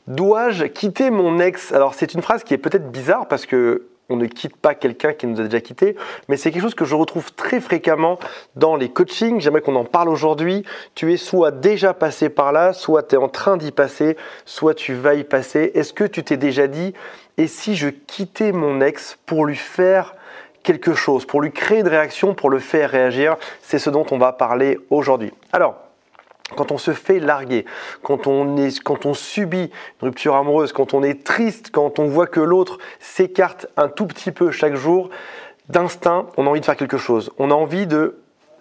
Dois-je quitter mon ex? Alors c'est une phrase qui est peut-être bizarre parce que on ne quitte pas quelqu'un qui nous a déjà quitté, mais c'est quelque chose que je retrouve très fréquemment dans les coachings. J'aimerais qu'on en parle aujourd'hui. Tu es soit déjà passé par là, soit tu es en train d'y passer, soit tu vas y passer. Est-ce que tu t'es déjà dit, et si je quittais mon ex pour lui faire quelque chose, pour lui créer une réaction, pour le faire réagir? C'est ce dont on va parler aujourd'hui. Alors, quand on se fait larguer, quand on subit une rupture amoureuse, quand on est triste, quand on voit que l'autre s'écarte un tout petit peu chaque jour, d'instinct, on a envie de faire quelque chose. On a envie de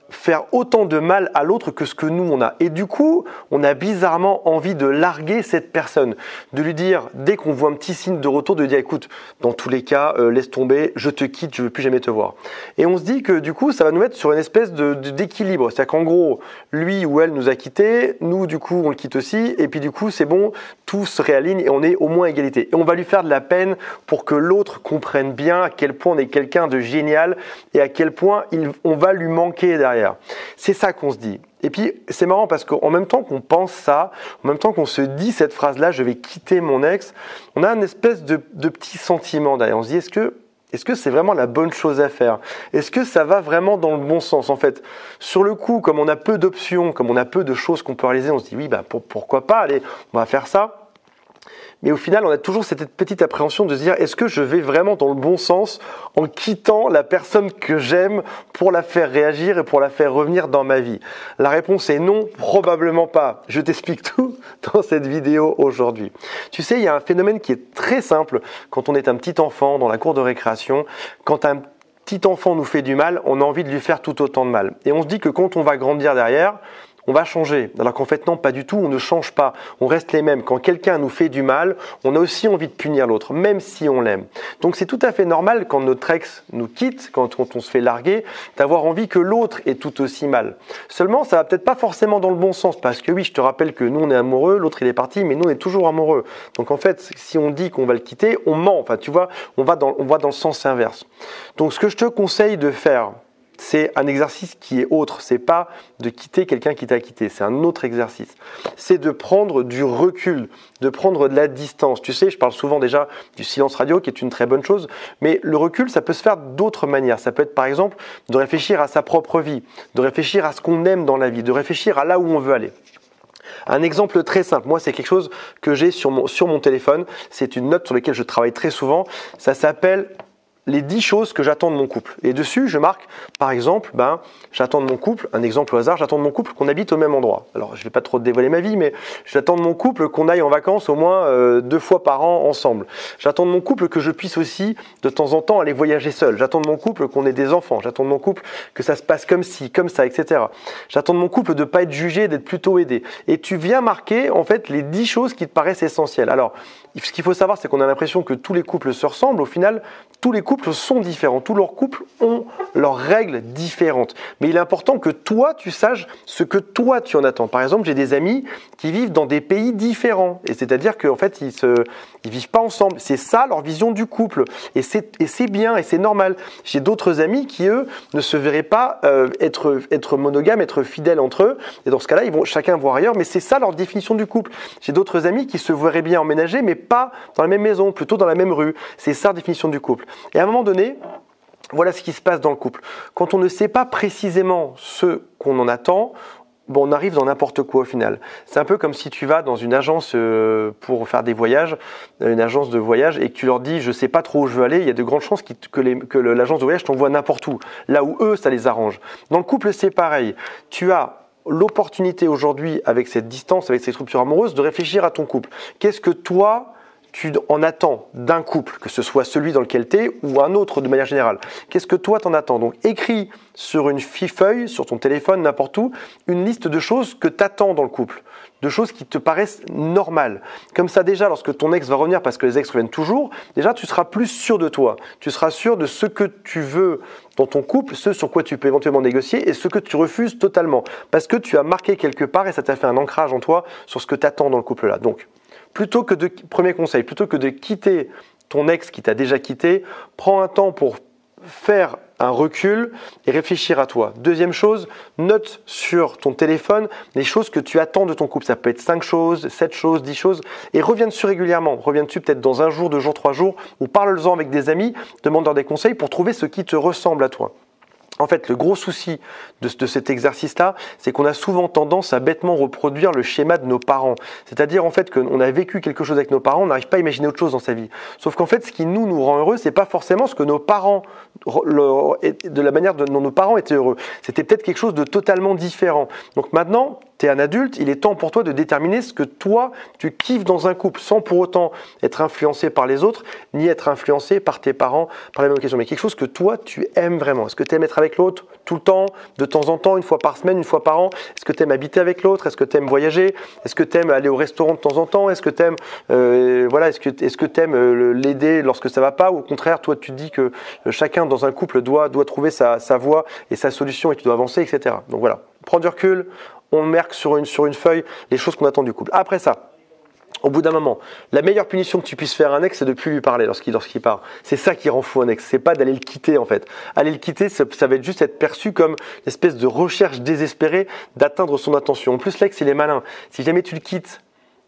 faire autant de mal à l'autre que ce que nous on a. Et du coup, on a bizarrement envie de larguer cette personne, de lui dire, dès qu'on voit un petit signe de retour, de lui dire, écoute, dans tous les cas, laisse tomber, je te quitte, je veux plus jamais te voir. Et on se dit que du coup, ça va nous mettre sur une espèce d'équilibre. C'est-à-dire qu'en gros, lui ou elle nous a quittés, nous du coup, on le quitte aussi, et puis du coup, c'est bon, tout se réaligne et on est au moins à égalité. Et on va lui faire de la peine pour que l'autre comprenne bien à quel point on est quelqu'un de génial et à quel point on va lui manquer derrière. C'est ça qu'on se dit. Et puis, c'est marrant parce qu'en même temps qu'on pense ça, en même temps qu'on se dit cette phrase-là, je vais quitter mon ex, on a une espèce de petit sentiment derrière. On se dit, est-ce que c'est vraiment la bonne chose à faire? Est-ce que ça va vraiment dans le bon sens? En fait, sur le coup, comme on a peu d'options, comme on a peu de choses qu'on peut réaliser, on se dit, oui, pourquoi pas, allez, on va faire ça. Mais au final, on a toujours cette petite appréhension de se dire, est-ce que je vais vraiment dans le bon sens en quittant la personne que j'aime pour la faire réagir et pour la faire revenir dans ma vie? La réponse est non, probablement pas. Je t'explique tout dans cette vidéo aujourd'hui. Tu sais, il y a un phénomène qui est très simple quand on est un petit enfant dans la cour de récréation. Quand un petit enfant nous fait du mal, on a envie de lui faire tout autant de mal. Et on se dit que quand on va grandir derrière, on va changer, alors qu'en fait non, pas du tout, on ne change pas, on reste les mêmes. Quand quelqu'un nous fait du mal, on a aussi envie de punir l'autre, même si on l'aime. Donc c'est tout à fait normal quand notre ex nous quitte, quand on se fait larguer, d'avoir envie que l'autre ait tout aussi mal. Seulement, ça va peut-être pas forcément dans le bon sens, parce que oui, je te rappelle que nous on est amoureux, l'autre il est parti, mais nous on est toujours amoureux. Donc en fait, si on dit qu'on va le quitter, on ment, enfin tu vois, on va dans le sens inverse. Donc ce que je te conseille de faire, c'est un exercice qui est autre. C'est pas de quitter quelqu'un qui t'a quitté. C'est un autre exercice. C'est de prendre du recul, de prendre de la distance. Tu sais, je parle souvent déjà du silence radio, qui est une très bonne chose. Mais le recul, ça peut se faire d'autres manières. Ça peut être, par exemple, de réfléchir à sa propre vie, de réfléchir à ce qu'on aime dans la vie, de réfléchir à là où on veut aller. Un exemple très simple, moi c'est quelque chose que j'ai sur mon téléphone. C'est une note sur laquelle je travaille très souvent. Ça s'appelle les 10 choses que j'attends de mon couple. Et dessus, je marque, par exemple, j'attends de mon couple, un exemple au hasard, j'attends de mon couple qu'on habite au même endroit. Alors, je ne vais pas trop te dévoiler ma vie, mais j'attends de mon couple qu'on aille en vacances au moins 2 fois par an ensemble. J'attends de mon couple que je puisse aussi, de temps en temps, aller voyager seul. J'attends de mon couple qu'on ait des enfants. J'attends de mon couple que ça se passe comme ci, comme ça, etc. J'attends de mon couple de ne pas être jugé, d'être plutôt aidé. Et tu viens marquer, en fait, les 10 choses qui te paraissent essentielles. Alors, ce qu'il faut savoir, c'est qu'on a l'impression que tous les couples se ressemblent. Au final, tous les couples sont différents. Tous leurs couples ont leurs règles différentes. Mais il est important que toi, tu saches ce que toi, tu en attends. Par exemple, j'ai des amis qui vivent dans des pays différents. Et c'est-à-dire qu'en fait, ils vivent pas ensemble. C'est ça leur vision du couple. Et c'est bien et c'est normal. J'ai d'autres amis qui, eux, ne se verraient pas être monogames, être fidèles entre eux. Et dans ce cas-là, ils vont chacun voir ailleurs. Mais c'est ça leur définition du couple. J'ai d'autres amis qui se verraient bien emménager, mais pas dans la même maison, plutôt dans la même rue. C'est ça la définition du couple. Et à un moment donné, voilà ce qui se passe dans le couple. Quand on ne sait pas précisément ce qu'on en attend, on arrive dans n'importe quoi au final. C'est un peu comme si tu vas dans une agence pour faire des voyages, une agence de voyage, et que tu leur dis « je ne sais pas trop où je veux aller », il y a de grandes chances que l'agence de voyage t'envoie n'importe où, là où eux, ça les arrange. Dans le couple, c'est pareil. Tu as l'opportunité aujourd'hui, avec cette distance, avec cette rupture amoureuse, de réfléchir à ton couple. Qu'est-ce que toi, tu en attends d'un couple, que ce soit celui dans lequel tu es ou un autre de manière générale? Qu'est-ce que toi t'en attends? Donc écris sur une feuille, sur ton téléphone, n'importe où, une liste de choses que tu attends dans le couple, de choses qui te paraissent normales. Comme ça déjà, lorsque ton ex va revenir, parce que les ex reviennent toujours, déjà tu seras plus sûr de toi. Tu seras sûr de ce que tu veux dans ton couple, ce sur quoi tu peux éventuellement négocier et ce que tu refuses totalement. Parce que tu as marqué quelque part et ça t'a fait un ancrage en toi sur ce que tu attends dans le couple-là. Donc, premier conseil, plutôt que de quitter ton ex qui t'a déjà quitté, prends un temps pour faire un recul et réfléchir à toi. Deuxième chose, note sur ton téléphone les choses que tu attends de ton couple. Ça peut être 5 choses, 7 choses, 10 choses et reviens dessus régulièrement. Reviens dessus peut-être dans un jour, 2 jours, 3 jours ou parle-en avec des amis, demande-leur des conseils pour trouver ce qui te ressemble à toi. En fait, le gros souci de cet exercice-là, c'est qu'on a souvent tendance à bêtement reproduire le schéma de nos parents. C'est-à-dire en fait qu'on a vécu quelque chose avec nos parents, on n'arrive pas à imaginer autre chose dans sa vie. Sauf qu'en fait, ce qui nous rend heureux, c'est pas forcément ce que nos parents, de la manière dont nos parents étaient heureux. C'était peut-être quelque chose de totalement différent. Donc maintenant, tu es un adulte, il est temps pour toi de déterminer ce que toi, tu kiffes dans un couple, sans pour autant être influencé par les autres, ni être influencé par tes parents, par la même question. Mais quelque chose que toi, tu aimes vraiment. Est-ce que tu aimes être avec l'autre tout le temps, de temps en temps, une fois par semaine, une fois par an? Est-ce que tu aimes habiter avec l'autre? Est-ce que tu aimes voyager? Est-ce que tu aimes aller au restaurant de temps en temps? Est-ce que tu aimes est-ce que tu aimes l'aider lorsque ça va pas? Ou au contraire, toi, tu te dis que chacun dans un couple doit trouver sa voie et sa solution et tu dois avancer, etc. Donc voilà, prends du recul. On marque sur une feuille les choses qu'on attend du couple. Après ça, au bout d'un moment, la meilleure punition que tu puisses faire à un ex, c'est de plus lui parler lorsqu'il part. C'est ça qui rend fou un ex. C'est pas d'aller le quitter en fait. Aller le quitter, ça va être juste être perçu comme une espèce de recherche désespérée d'atteindre son attention. En plus, l'ex, il est malin. Si jamais tu le quittes,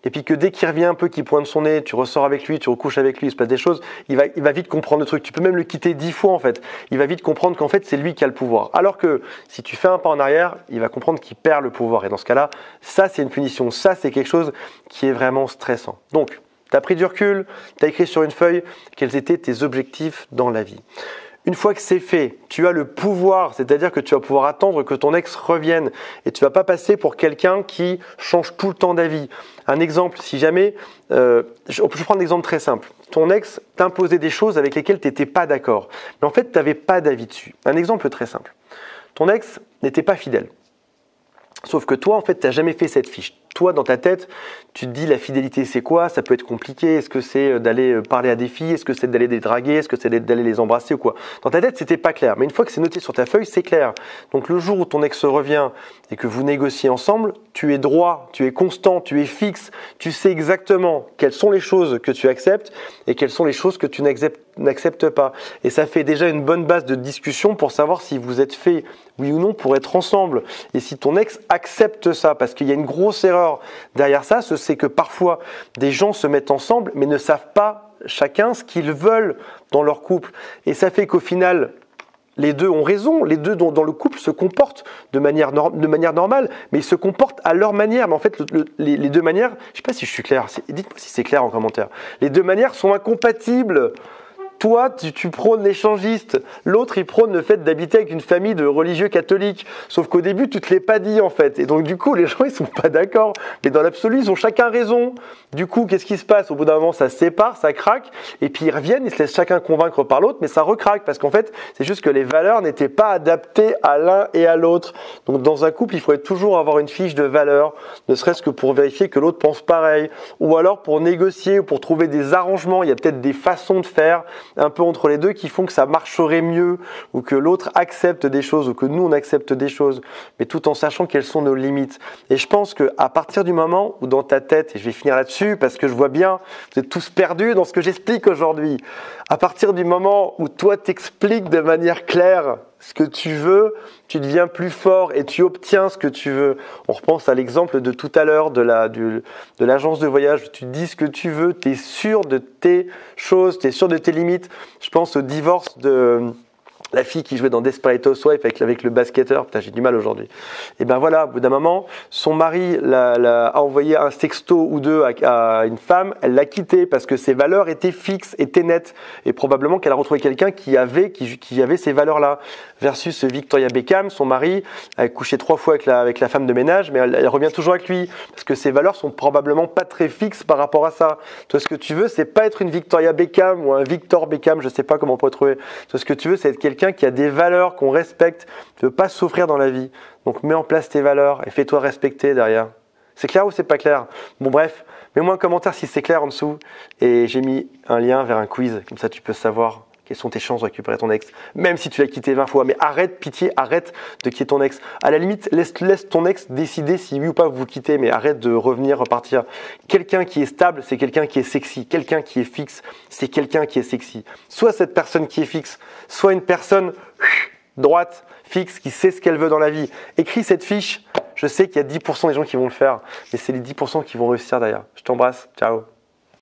et puis que dès qu'il revient un peu, qu'il pointe son nez, tu ressors avec lui, tu recouches avec lui, il se passe des choses, il va vite comprendre le truc. Tu peux même le quitter 10 fois en fait. Il va vite comprendre qu'en fait, c'est lui qui a le pouvoir. Alors que si tu fais un pas en arrière, il va comprendre qu'il perd le pouvoir. Et dans ce cas-là, ça c'est une punition. Ça c'est quelque chose qui est vraiment stressant. Donc, tu as pris du recul, tu as écrit sur une feuille quels étaient tes objectifs dans la vie. Une fois que c'est fait, tu as le pouvoir, c'est-à-dire que tu vas pouvoir attendre que ton ex revienne et tu vas pas passer pour quelqu'un qui change tout le temps d'avis. Un exemple, si jamais, je prends un exemple très simple. Ton ex t'imposait des choses avec lesquelles tu n'étais pas d'accord, mais en fait, tu n'avais pas d'avis dessus. Un exemple très simple. Ton ex n'était pas fidèle. Sauf que toi, en fait, tu n'as jamais fait cette fiche. Toi, dans ta tête, tu te dis la fidélité, c'est quoi? Ça peut être compliqué. Est-ce que c'est d'aller parler à des filles? Est-ce que c'est d'aller les draguer? Est-ce que c'est d'aller les embrasser ou quoi? Dans ta tête, c'était pas clair. Mais une fois que c'est noté sur ta feuille, c'est clair. Donc le jour où ton ex revient et que vous négociez ensemble, tu es droit, tu es constant, tu es fixe. Tu sais exactement quelles sont les choses que tu acceptes et quelles sont les choses que tu n'acceptes pas. Et ça fait déjà une bonne base de discussion pour savoir si vous êtes fait, oui ou non, pour être ensemble. Et si ton ex accepte ça, parce qu'il y a une grosse erreur derrière ça, c'est que parfois des gens se mettent ensemble mais ne savent pas chacun ce qu'ils veulent dans leur couple. Et ça fait qu'au final, les deux ont raison, les deux dans le couple se comportent de manière normale, mais ils se comportent à leur manière. Mais en fait, les deux manières, je ne sais pas si je suis clair, dites-moi si c'est clair en commentaire, les deux manières sont incompatibles. Toi, tu prônes l'échangiste. L'autre, il prône le fait d'habiter avec une famille de religieux catholiques. Sauf qu'au début, tu te l'es pas dit, en fait. Et donc, du coup, les gens, ils sont pas d'accord. Mais dans l'absolu, ils ont chacun raison. Du coup, qu'est-ce qui se passe? Au bout d'un moment, ça se sépare, ça craque. Et puis, ils reviennent, ils se laissent chacun convaincre par l'autre, mais ça recraque. Parce qu'en fait, c'est juste que les valeurs n'étaient pas adaptées à l'un et à l'autre. Donc, dans un couple, il faudrait toujours avoir une fiche de valeurs, ne serait-ce que pour vérifier que l'autre pense pareil. Ou alors, pour négocier ou pour trouver des arrangements. Il y a peut-être des façons de faire un peu entre les deux qui font que ça marcherait mieux ou que l'autre accepte des choses ou que nous on accepte des choses, mais tout en sachant quelles sont nos limites. Et je pense qu'à partir du moment où dans ta tête, et je vais finir là-dessus parce que je vois bien, vous êtes tous perdus dans ce que j'explique aujourd'hui, à partir du moment où toi t'expliques de manière claire ce que tu veux, tu deviens plus fort et tu obtiens ce que tu veux. On repense à l'exemple de tout à l'heure de l'agence de voyage. Tu dis ce que tu veux, tu es sûr de tes choses, tu es sûr de tes limites. Je pense au divorce de la fille qui jouait dans Desperate Housewives avec le basketteur. Putain, j'ai du mal aujourd'hui. Et ben voilà, au bout d'un moment, son mari a envoyé un sexto ou deux à une femme. Elle l'a quitté parce que ses valeurs étaient fixes, étaient nettes. Et probablement qu'elle a retrouvé quelqu'un qui avait ces valeurs-là. Versus Victoria Beckham, son mari a couché 3 fois avec la femme de ménage, mais elle revient toujours avec lui. Parce que ses valeurs sont probablement pas très fixes par rapport à ça. Toi, ce que tu veux, c'est pas être une Victoria Beckham ou un Victor Beckham, je sais pas comment on peut trouver. Toi, ce que tu veux, c'est être quelqu'un qui a des valeurs, qu'on respecte. Tu veux pas souffrir dans la vie. Donc, mets en place tes valeurs et fais-toi respecter derrière. C'est clair ou c'est pas clair? Bon, bref, mets-moi un commentaire si c'est clair en dessous. Et j'ai mis un lien vers un quiz. Comme ça, tu peux savoir Quelles sont tes chances de récupérer ton ex? Même si tu l'as quitté 20 fois. Mais arrête, pitié, arrête de quitter ton ex. À la limite, laisse ton ex décider si oui ou pas vous vous quittez, mais arrête de revenir, repartir. Quelqu'un qui est stable, c'est quelqu'un qui est sexy. Quelqu'un qui est fixe, c'est quelqu'un qui est sexy. Soit cette personne qui est fixe, soit une personne droite, fixe, qui sait ce qu'elle veut dans la vie. Écris cette fiche. Je sais qu'il y a 10% des gens qui vont le faire, mais c'est les 10% qui vont réussir derrière. Je t'embrasse. Ciao.